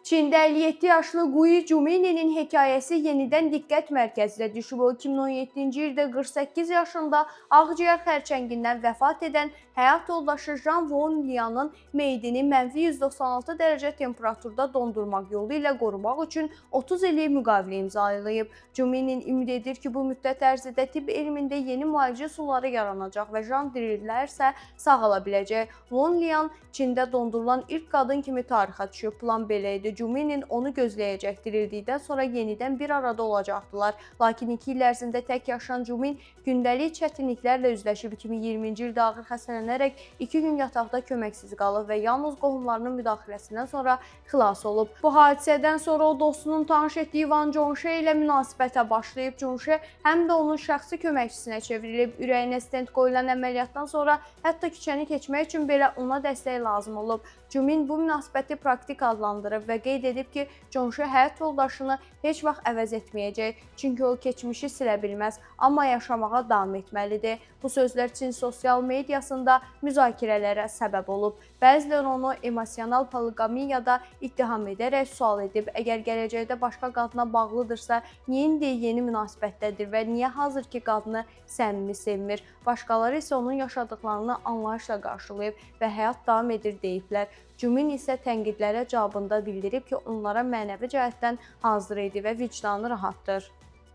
Çində 57 yaşlı Gui Jumininin hekayəsi yenidən diqqət mərkəzinə düşüb. O 2017-ci ildə 48 yaşında ağciyər xərçəngindən vəfat edən həyat yoldaşı Zhang Wenlianın meyidini -196 dərəcə temperaturda dondurmaq yolu ilə qorumaq üçün 30 illik müqavilə imzalayıb. Juminin ümid edir ki, bu müddət ərzində tibb elmində yeni müalicə üsulları yaranacaq və Zhang dirilərsə sağala biləcək. Wenlian Çində dondurulan ilk qadın kimi tarixə düşüb. Plan belə idi. Juminin onu gözləyəcək, dirildikdən sonra yenidən bir arada olacaqdılar. Lakin 2 il ərzində tək yaşayan Jumin gündəlik çətinliklərlə üzləşib. 2020-ci ildə ağır xəstələnərək 2 gün yataqda köməksiz qalıb və yalnız qohumlarının müdaxiləsindən sonra xilas olub. Bu hadisədən sonra o dostunun tanış etdiyi Wang Zhongxie ilə münasibətə başlayıb. Zhongxie həm də onun şəxsi köməkçisinə çevrilib. Ürəyinə stent qoyulan əməliyyatdan sonra hətta küçəni keçmək üçün belə ona dəstək lazım olub. Jumin bu münasibəti praktik adlandırıb və qeyd edib ki, Zhongxie həyat yoldaşını heç vaxt əvəz etməyəcək, çünki o keçmişi silə bilməz, amma yaşamağa davam etməlidir. Bu sözlər Çin sosial mediasında müzakirələrə səbəb olub. Bəziləri onu emosional poliqamiyada ittiham edərək sual edib. Əgər gələcəkdə başqa qadına bağlıdırsa, niyə indi yeni münasibətdədir və niyə hazırki qadını səmimi sevmir? Başqaları isə onun yaşadıqlarını anlayışla qarşılayıb və həyat davam edir deyiblər. Jumin isə tənqidlərə cavabında bildirib ki, onlara mənəvi cəhətdən hazır idi və vicdanı rahatdır.